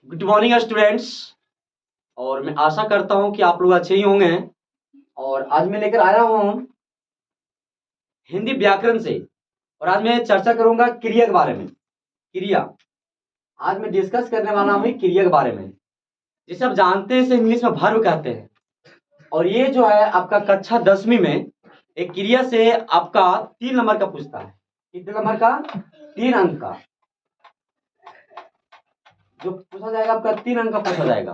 Good morning students. और मैं आशा करता हूं कि आप लोग अच्छे ही होंगे। और आज मैं लेकर आया हूं हिंदी व्याकरण से। और आज मैं चर्चा करूंगा क्रिया के बारे में। क्रिया आज मैं डिस्कस करने वाला हूं क्रिया के बारे में। जिसे आप जानते हैं इसे इंग्लिश में वर्ब कहते हैं। और ये जो है आपका कक्षा 10वीं में एक क्रिया से आपका 3 नंबर का पूछता है। कितने नंबर का? 3 अंक का जो पूछा जाएगा, आपका 3 अंक का पूछा जाएगा।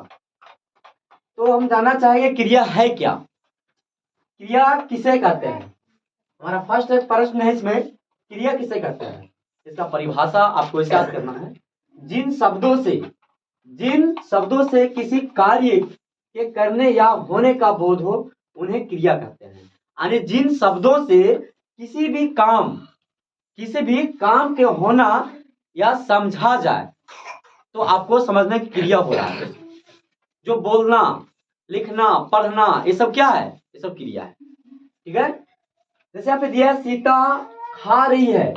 तो हम जानना चाहेंगे क्रिया है क्या, क्रिया किसे कहते हैं। हमारा फर्स्ट एक प्रश्न है इसमें, क्रिया किसे कहते हैं। इसका परिभाषा आपको याद करना है। जिन शब्दों से किसी कार्य के करने या होने का बोध हो उन्हें क्रिया कहते हैं। यानी जिन शब्दों से किसी भी काम के होना या समझा जाए तो आपको समझने की क्रिया हो रहा है। जो बोलना, लिखना, पढ़ना, ये सब क्या है? ये सब क्रिया है। ठीक है। जैसे यहाँ पे दिया है सीता खा रही है,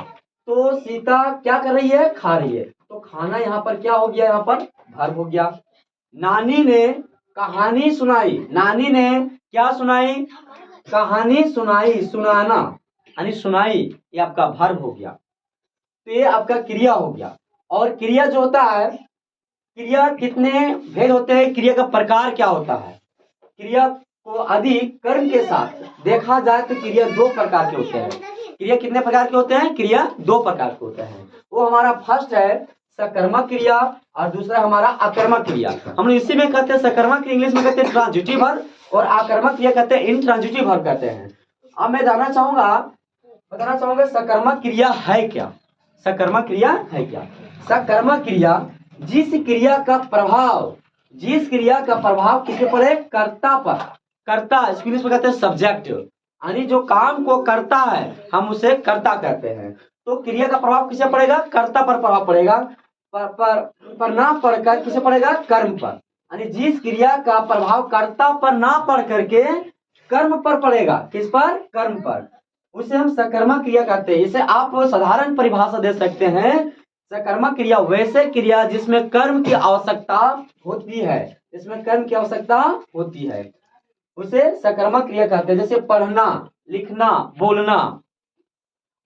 तो सीता क्या कर रही है? खा रही है। तो खाना यहाँ पर क्या हो गया? यहाँ पर वर्ब हो गया। नानी ने कहानी सुनाई। नानी ने क्या सुनाई? कहानी सुनाई। सुनाना यानी सुनाई, ये आपका वर्ब हो गया। तो ये आपका क्रिया हो गया। और क्रिया जो होता है, क्रिया कितने भेद होते हैं, क्रिया का प्रकार क्या होता है। क्रिया को अधिक कर्म के साथ देखा जाए तो क्रिया 2 प्रकार के होते हैं। क्रिया कितने प्रकार के होते हैं? क्रिया 2 प्रकार के होते हैं। वो हमारा फर्स्ट है सकर्मक क्रिया और दूसरा हमारा आकर्मक क्रिया। हम लोग इसी में कहते हैं सकर्मक क्रिया, इंग्लिश में कहते हैं ट्रांजिटिव वर्ब, और आकर्मक क्रिया कहते हैं इंट्रांजिटिव वर्ब कहते हैं। अब मैं बताना चाहूंगा सकर्मक क्रिया है क्या। सकर्मक क्रिया है क्या? सकर्मक क्रिया जिस क्रिया का प्रभाव किसके पर है? कर्ता पर। कर्ता इंग्लिश में कहते हैं सब्जेक्ट, यानी जो काम को करता है हम उसे कर्ता कहते हैं। तो क्रिया का प्रभाव किसे पड़ेगा? कर्ता पर प्रभाव पड़ेगा। पर ना पड़कर किसे पड़ेगा? कर्म पर। यानी जिस क्रिया का प्रभाव कर्ता पर ना पड़ करके कर्म पर पड़ेगा। किस पर? कर्म पर। उसे हम सकर्मक क्रिया कहते हैं। इसे आप साधारण परिभाषा दे सकते हैं। सकर्मक क्रिया वैसे क्रिया जिसमें कर्म की आवश्यकता होती है, जिसमें कर्म की आवश्यकता होती है, उसे सकर्मक क्रिया कहते हैं। जैसे पढ़ना, लिखना, बोलना।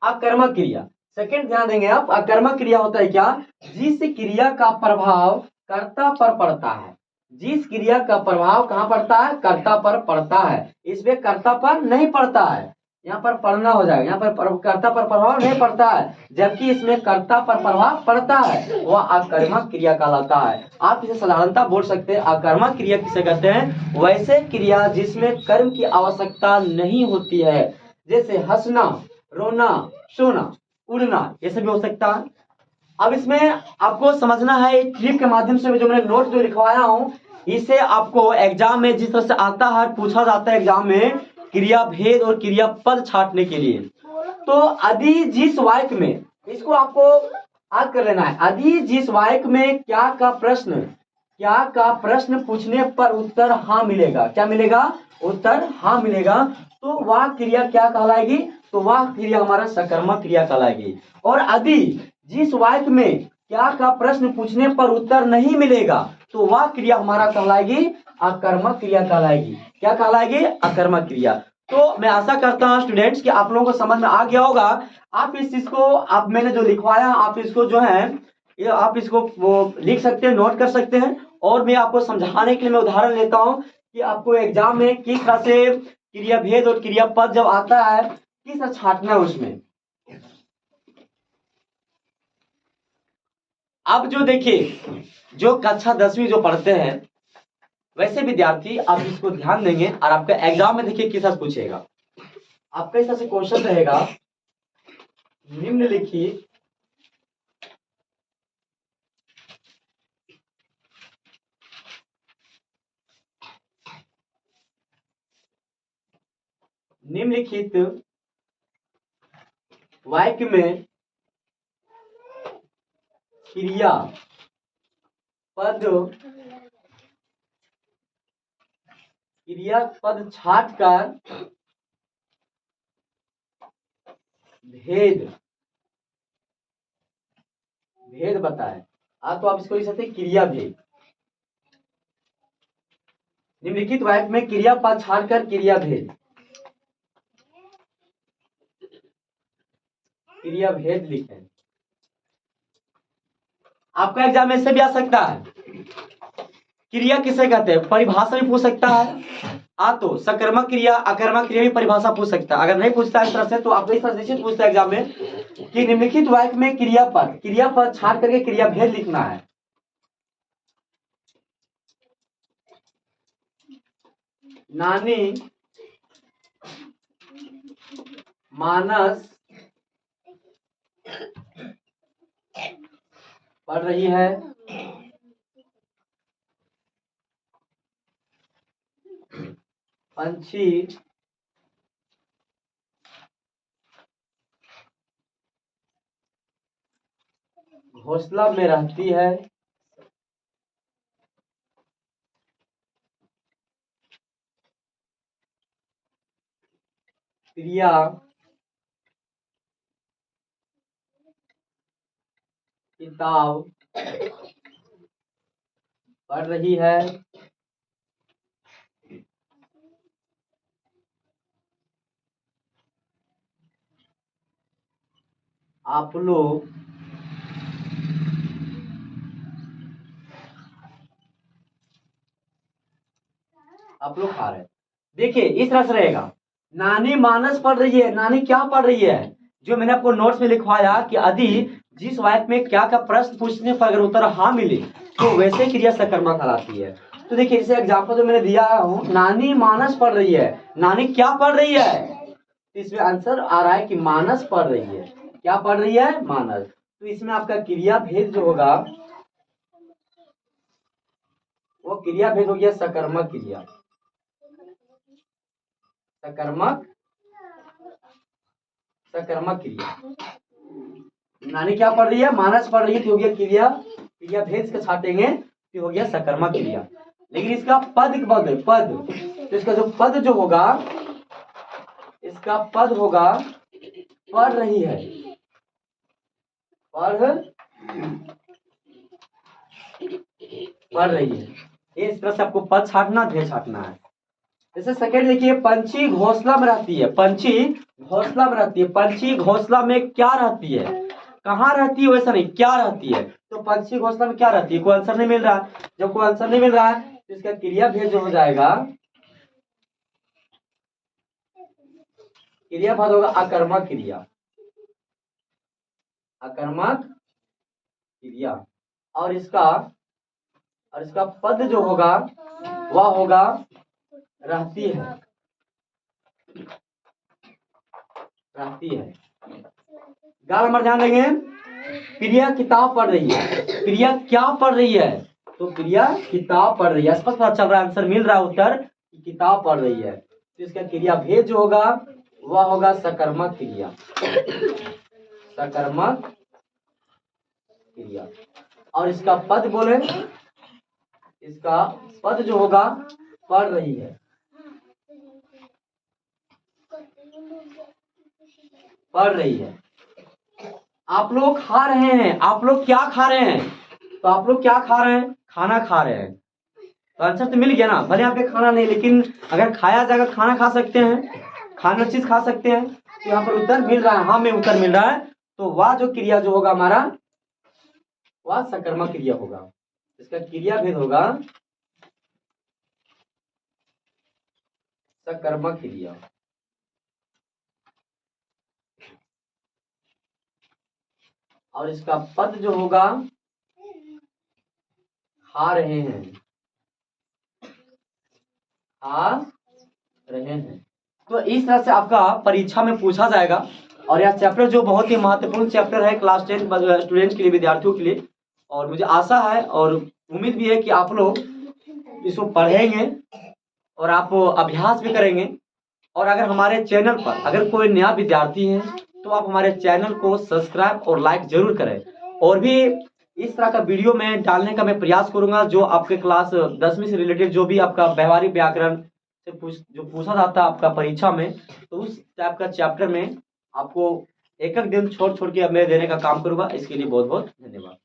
अकर्मक क्रिया सेकंड ध्यान देंगे आप। अकर्मक क्रिया होता है क्या? जिस क्रिया का प्रभाव कर्ता पर पड़ता है। जिस क्रिया का प्रभाव कहाँ पड़ता है? कर्ता पर पड़ता है। इसमें कर्ता पर नहीं पड़ता है, यहाँ पर पढ़ना हो जाएगा। यहाँ पर कर्ता पर प्रभाव नहीं पड़ता है, जबकि इसमें कर्ता पर प्रभाव पड़ता है, वह अकर्मक क्रिया कहलाता है। आप इसे साधारणता बोल सकते हैं। अकर्मक क्रिया किसे कहते हैं? वैसे क्रिया जिसमें कर्म की आवश्यकता नहीं होती है। जैसे हंसना, रोना, सोना, उड़ना, ये सब भी हो सकता है। अब इसमें आपको समझना है ट्रिक के माध्यम से, जो मैंने नोट जो लिखवाया हूं, इसे आपको एग्जाम में जिस तरह से आता है, पूछा जाता है एग्जाम में, क्रिया भेद और क्रिया पद छांटने के लिए। तो अदि जिस वाक्य में, इसको आपको याद कर लेना है। अदि जिस वाक्य में क्या का प्रश्न पूछने पर उत्तर हाँ मिलेगा। क्या मिलेगा? उत्तर हाँ मिलेगा। तो वह क्रिया क्या कहलाएगी? तो वह क्रिया हमारा सकर्मक क्रिया कहलाएगी। और यदि जिस वाक्य में क्या का प्रश्न पूछने पर उत्तर नहीं मिलेगा तो वह क्रिया हमारा कहलाएगी अकर्मक क्रिया कहलाएगी। क्या कहलाएगी? अकर्मक क्रिया। तो मैं आशा करता हूं स्टूडेंट्स कि आप लोगों को समझ में आ गया होगा। आप इस चीज को, आप मैंने जो लिखवाया आप इसको जो है ये आप इसको वो लिख सकते हैं, नोट कर सकते हैं। और मैं आपको समझाने के लिए मैं उदाहरण लेता हूं कि आपको एग्जाम में किस तरह से क्रिया भेद और क्रिया पद जब आता है किस तरह छांटना है उसमें। अब जो देखिए, जो कक्षा 10वीं जो पढ़ते हैं वैसे विद्यार्थी आप इसको ध्यान देंगे और आपका एग्जाम में देखिए किस तरह पूछेगा। आपका इस तरह से क्वेश्चन रहेगा, निम्नलिखित वाक्य में क्रिया पद छाट कर भेद बताए। तो आप इसको लिख सकते हैं क्रिया भेद। निम्नलिखित वाक्य में क्रियापद छाड़कर क्रिया भेद, क्रिया भेद लिखें। आपका एग्जाम में से भी आ सकता है। क्रिया किसे कहते हैं, परिभाषा भी पूछ सकता है। तो सकर्मक क्रिया, अकर्मक क्रिया भी परिभाषा पूछ सकता है। अगर नहीं पूछता इस तरह से तो आपको इस तरह से निश्चित पूछता है एग्जाम में कि निम्नलिखित वाक्य में क्रियापद छाड़ करके क्रिया भेद लिखना है। नानी मानस पढ़ रही है, पंछी घोंसला में रहती है, क्रिया किताब पढ़ रही है, आप लोग खा रहे हैं। देखिए इस तरह से रहेगा, नानी मानस पढ़ रही है। नानी क्या पढ़ रही है, जो मैंने आपको नोट्स में लिखवाया कि यदि जिस वाक्य में क्या का प्रश्न पूछने पर अगर उत्तर हाँ मिले तो वैसे क्रिया सकर्मक कहलाती है। तो देखिए इसे एग्जाम्पल जो मैंने दिया हूं, नानी मानस पढ़ रही है। नानी क्या पढ़ रही है, इसमें आंसर आ रहा है कि मानस पढ़ रही है। क्या पढ़ रही है, मानस। तो इसमें आपका क्रिया भेद जो होगा वो क्रिया भेद हो गया सकर्मक क्रिया। सकर्मक क्रिया। नानी क्या पढ़ रही है, मानस पढ़ रही है, तो हो गया क्रिया भेद से छाटेंगे तो हो गया सकर्मक क्रिया। लेकिन इसका पद तो इसका जो पद जो होगा, इसका पद होगा पढ़ रही है, पढ़ रही है। इस तरह से आपको पद छाटना, भेद छाटना है। जैसे सेकंड देखिए, पंछी घोंसला में रहती है। पंछी घोंसला में रहती है। पंछी घोंसला में क्या रहती है, कहाँ रहती है वैसा नहीं, क्या रहती है। तो पंछी घोंसला में क्या रहती है, कोई आंसर नहीं मिल रहा है। जब कोई आंसर नहीं मिल रहा है तो इसका क्रिया भेद जो हो जाएगा, क्रिया भेद होगा अकर्मक क्रिया। अकर्मक क्रिया। और इसका पद जो होगा वह होगा रहती है, रहती है। गाल नंबर ध्यान देंगे, क्रिया किताब पढ़ रही है। क्रिया क्या पढ़ रही है, तो क्रिया किताब पढ़ रही है। स्पष्ट पता चल रहा है, आंसर मिल रहा है उत्तर कि किताब पढ़ रही है। तो इसका क्रिया भेद जो होगा वह होगा सकर्मक क्रिया। सकर्मक क्रिया। और इसका पद बोले, इसका पद जो होगा पढ़ रही है, पढ़ रही है। आप लोग खा रहे हैं। आप लोग क्या खा रहे हैं, तो आप लोग क्या खा रहे हैं, खाना खा रहे हैं। तो आंसर तो मिल गया ना। भले यहाँ पे खाना नहीं, लेकिन अगर खाया जाएगा खाना खा सकते हैं, खाना चीज खा सकते हैं। तो यहाँ पर उत्तर मिल रहा है, हाँ में उत्तर मिल रहा है। तो वह जो क्रिया जो होगा हमारा, वह सकर्मक क्रिया होगा। इसका क्रिया भेद होगा सकर्मक क्रिया। और इसका पद जो होगा खा रहे हैं, खा रहे हैं। तो इस तरह से आपका परीक्षा में पूछा जाएगा। और यह चैप्टर जो बहुत ही महत्वपूर्ण चैप्टर है क्लास 10 स्टूडेंट्स के लिए, विद्यार्थियों के लिए। और मुझे आशा है और उम्मीद भी है कि आप लोग इसको पढ़ेंगे और आप अभ्यास भी करेंगे। और अगर हमारे चैनल पर अगर कोई नया विद्यार्थी है तो आप हमारे चैनल को सब्सक्राइब और लाइक जरूर करें। और भी इस तरह का वीडियो मैं डालने का मैं प्रयास करूंगा, जो आपके क्लास 10वीं से रिलेटेड जो भी आपका व्यवहारिक व्याकरण से जो पूछा जाता है आपका परीक्षा में, तो उस टाइप का चैप्टर में आपको एक एक दिन छोड़ छोड़ के मैं देने का काम करूंगा। इसके लिए बहुत बहुत धन्यवाद।